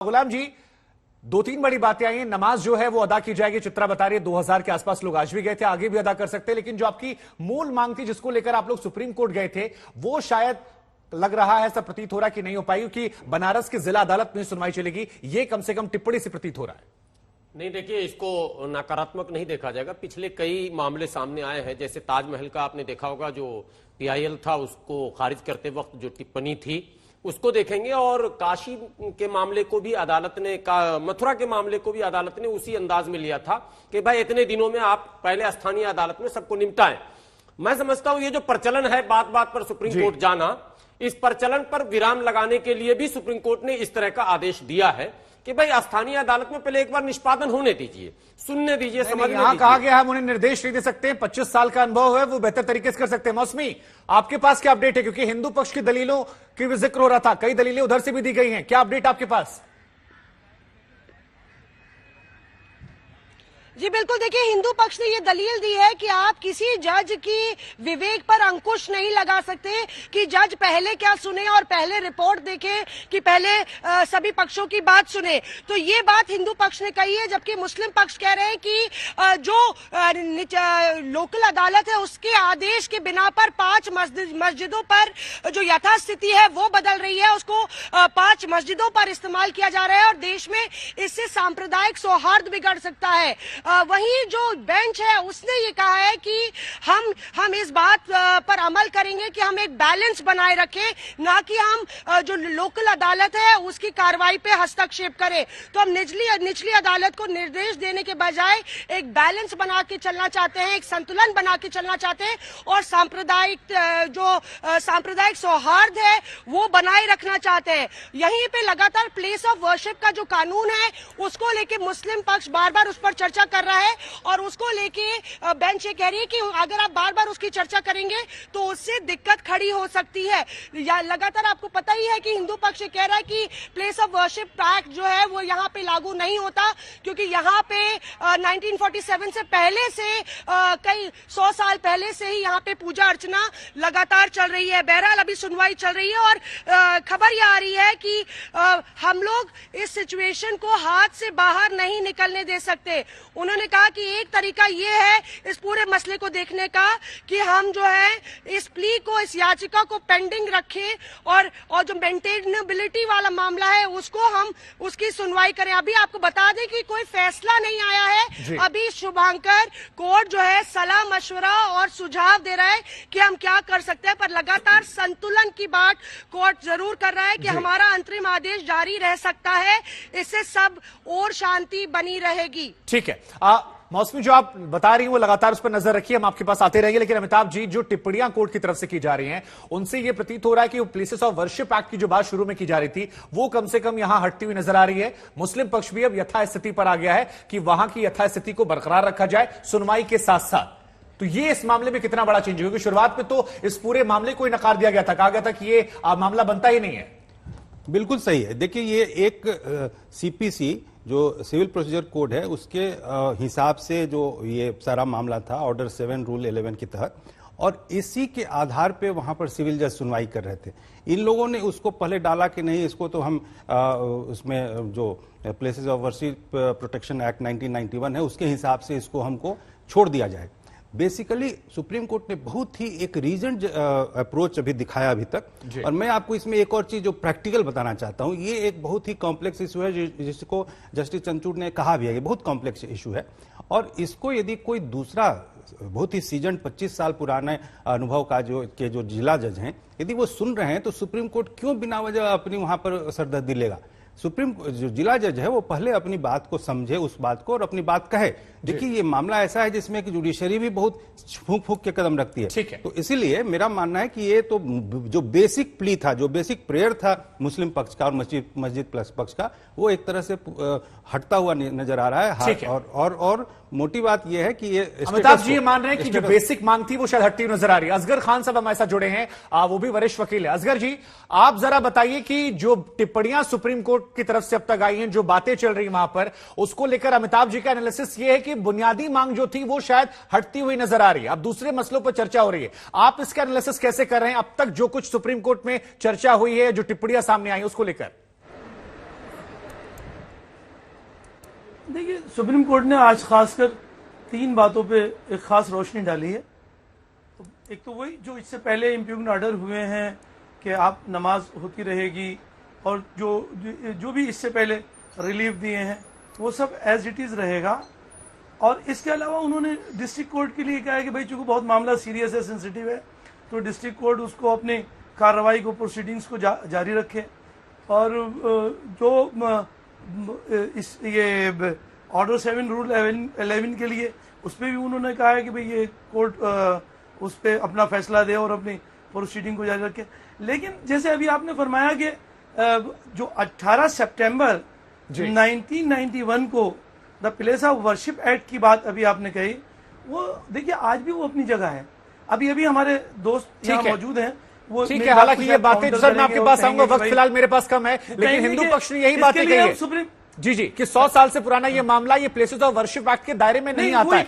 गुलाम जी, दो तीन बड़ी बातें आई हैं। नमाज जो है वो अदा की जाएगी, चित्रा बता रही है 2000 के आसपास लोग आज भी गए थे, आगे भी अदा कर सकते हैं। लेकिन जो आपकी मूल मांग थी जिसको लेकर आप लोग सुप्रीम कोर्ट गए थे, वो शायद लग रहा है, ऐसा प्रतीत हो रहा है कि नहीं हो पाई, क्योंकि बनारस की जिला अदालत में सुनवाई चलेगी, ये कम से कम टिप्पणी से प्रतीत हो रहा है। नहीं, देखिए, इसको नकारात्मक नहीं देखा जाएगा। पिछले कई मामले सामने आए हैं, जैसे ताजमहल का आपने देखा होगा, जो PIL था उसको खारिज करते वक्त जो टिप्पणी थी उसको देखेंगे, और काशी के मामले को भी अदालत ने, मथुरा के मामले को भी अदालत ने उसी अंदाज में लिया था कि भाई इतने दिनों में आप पहले स्थानीय अदालत में सबको निपटाएं। मैं समझता हूं ये जो प्रचलन है बात बात पर सुप्रीम कोर्ट जाना, इस प्रचलन पर विराम लगाने के लिए भी सुप्रीम कोर्ट ने इस तरह का आदेश दिया है कि भाई स्थानीय अदालत में पहले एक बार निष्पादन होने दीजिए, सुनने दीजिए, समझने दीजिए। यहां कहा गया हम उन्हें निर्देश नहीं दे सकते, 25 साल का अनुभव है, वो बेहतर तरीके से कर सकते हैं। मौसमी, आपके पास क्या अपडेट है? क्योंकि हिंदू पक्ष की दलीलों की भी जिक्र हो रहा था, कई दलीलें उधर से भी दी गई हैं, क्या अपडेट आपके पास? जी बिल्कुल, देखिए, हिंदू पक्ष ने ये दलील दी है कि आप किसी जज की विवेक पर अंकुश नहीं लगा सकते कि जज पहले क्या सुने और पहले रिपोर्ट देखे कि पहले सभी पक्षों की बात सुने। तो ये बात हिंदू पक्ष ने कही है, जबकि मुस्लिम पक्ष कह रहे हैं कि जो लोकल अदालत है उसके आदेश के बिना पर 5 मस्जिदों पर जो यथास्थिति है वो बदल रही है, उसको 5 मस्जिदों पर इस्तेमाल किया जा रहा है और देश में इससे सांप्रदायिक सौहार्द बिगड़ सकता है। वहीं जो बेंच है उसने ये कहा है कि हम इस बात पर अमल करेंगे कि हम एक बैलेंस बनाए रखें, ना कि हम जो लोकल अदालत है उसकी कार्रवाई पे हस्तक्षेप करें। तो हम निचली अदालत को निर्देश देने के बजाय एक बैलेंस बना के चलना चाहते हैं, एक संतुलन बना के चलना चाहते हैं और सांप्रदायिक सौहार्द है वो बनाए रखना चाहते हैं। यहीं पे लगातार प्लेस ऑफ वर्शिप का जो कानून है उसको लेके मुस्लिम पक्ष बार बार उस पर चर्चा कर रहा है और उसको लेके बेंच ये कह रही है कि अगर आप बार बार उसकी चर्चा करेंगे तो उससे दिक्कत खड़ी हो सकती है। लगातार आपको पता ही है कि हिंदू पक्ष कह रहा है कि प्लेस ऑफ वर्शिप एक्ट जो है वो यहाँ पे लागू नहीं होता, क्योंकि यहाँ पे 1947 से पहले से कई 100 साल पहले से ही यहाँ पे पूजा अर्चना लगातार चल रही है। बहरहाल अभी सुनवाई चल रही है और खबर यह आ रही है कि हम लोग इस सिचुएशन को हाथ से बाहर नहीं निकलने दे सकते। उन्होंने कहा कि एक तरीका ये है इस पूरे मसले को देखने का कि हम जो है इस प्ली को, इस याचिका को पेंडिंग रखें और जो मेंटेनेबिलिटी वाला मामला है उसको हम उसकी सुनवाई करें। अभी आपको बता दें कि कोई फैसला नहीं आया है। अभी शुभांकर कोर्ट जो है सलाह मशवरा और सुझाव दे रहा है कि हम क्या कर सकते हैं, पर लगातार संतुलन की बात कोर्ट जरूर कर रहा है कि हमारा अंतरिम आदेश जारी रह सकता है, इससे सब और शांति बनी रहेगी। ठीक है, मौसमी, जो आप बता रही हैं वो लगातार उस पर नजर रखिए, हम आपके पास आते रहेंगे। लेकिन अमिताभ जी, जो टिप्पणियां कोर्ट की तरफ से की जा रही हैं उनसे ये प्रतीत हो रहा है कि वो प्लेसेस ऑफ वर्शिप एक्ट की जो बात शुरू में की जा रही थी वो कम से कम यहां हटती हुई नजर आ रही है। मुस्लिम पक्ष भी अब यथास्थिति पर आ गया है कि वहां की यथास्थिति को बरकरार रखा जाए सुनवाई के साथ साथ। तो ये इस मामले में कितना बड़ा चेंज है, क्योंकि शुरुआत में तो इस पूरे मामले को नकार दिया गया था, कहा गया था कि ये मामला बनता ही नहीं है। बिल्कुल सही है। देखिए, ये एक CPC जो सिविल प्रोसीजर कोड है उसके हिसाब से जो ये सारा मामला था ऑर्डर 7 रूल 11 के तहत, और इसी के आधार पे वहां पर सिविल जज सुनवाई कर रहे थे। इन लोगों ने उसको पहले डाला कि नहीं, इसको तो हम उसमें जो places of worship protection act 1991 है उसके हिसाब से इसको हमको छोड़ दिया जाए। बेसिकली सुप्रीम कोर्ट ने बहुत ही एक रीजन अप्रोच अभी दिखाया अभी तक, और मैं आपको इसमें एक और चीज जो प्रैक्टिकल बताना चाहता हूं। ये एक बहुत ही कॉम्प्लेक्स इशू है जिसको जस्टिस चंद्रचूड़ ने कहा भी है, ये बहुत कॉम्प्लेक्स इशू है, और इसको यदि कोई दूसरा बहुत ही सीजन 25 साल पुराने अनुभव का जो जिला जज हैं यदि वो सुन रहे हैं तो सुप्रीम कोर्ट क्यों बिना वजह अपनी वहां पर सरदर्दी लेगा। सुप्रीम जो जिला जज है वो पहले अपनी बात को समझे, उस बात को, और अपनी बात कहे। देखिए, ये मामला ऐसा है जिसमें कि जुडिशरी भी बहुत फूंक फूंक के कदम रखती है। ठीक है, तो इसीलिए मेरा मानना है कि ये तो जो बेसिक प्ली था, जो बेसिक प्रेयर था मुस्लिम पक्ष का और मस्जिद प्लस पक्ष का, वो एक तरह से हटता हुआ नजर आ रहा है। और मोटी बात यह है कि ये अमिताभ जी ये मान रहे हैं कि जो बेसिक मांग थी वो शायद हटती हुई नजर आ रही है। असगर खान साहब हमारे साथ जुड़े हैं, वो भी वरिष्ठ वकील है। असगर जी, आप जरा बताइए कि जो टिप्पणियां सुप्रीम कोर्ट की तरफ से अब तक आई हैं, जो बातें चल रही वहां पर, उसको लेकर अमिताभ जी का एनालिसिस ये है कि बुनियादी मांग जो थी वो शायद हटती हुई नजर आ रही है, अब दूसरे मसलों पर चर्चा हो रही है। आप इसका एनालिसिस कैसे कर रहे हैं अब तक जो कुछ सुप्रीम कोर्ट में चर्चा हुई है, जो टिप्पणियां सामने आई उसको लेकर? देखिए, सुप्रीम कोर्ट ने आज खासकर 3 बातों पे एक खास रोशनी डाली है। एक तो वही जो इससे पहले इम्प्यूग्न ऑर्डर हुए हैं कि आप नमाज होती रहेगी, और जो भी इससे पहले रिलीफ दिए हैं वो सब एज इट इज रहेगा। और इसके अलावा उन्होंने डिस्ट्रिक्ट कोर्ट के लिए कहा है कि भाई चूंकि बहुत मामला सीरियस है, सेंसिटिव है, तो डिस्ट्रिक्ट कोर्ट उसको अपनी कार्रवाई को, प्रोसीडिंग्स को जारी रखे। और जो ये ऑर्डर 7 रूल 11 के लिए उस पर भी उन्होंने कहा है कि भाई ये कोर्ट उस पर अपना फैसला दे और अपनी प्रोसीडिंग को जारी रखे। लेकिन जैसे अभी आपने फरमाया कि जो 18 सितंबर 1991 को the place of worship act की बात अभी आपने कही, वो देखिए आज भी वो अपनी जगह है। अभी हमारे दोस्त यहाँ मौजूद हैं, वो ठीक है। हालांकि ये बातें सर मैं आपके पास आऊंगा, वक्त फिलहाल मेरे पास कम है, लेकिन हिंदू पक्ष ने यही बातें कही है जी कि 100 साल से पुराना ये मामला, ये प्लेसेस ऑफ वर्शिप एक्ट के दायरे में नहीं आता है।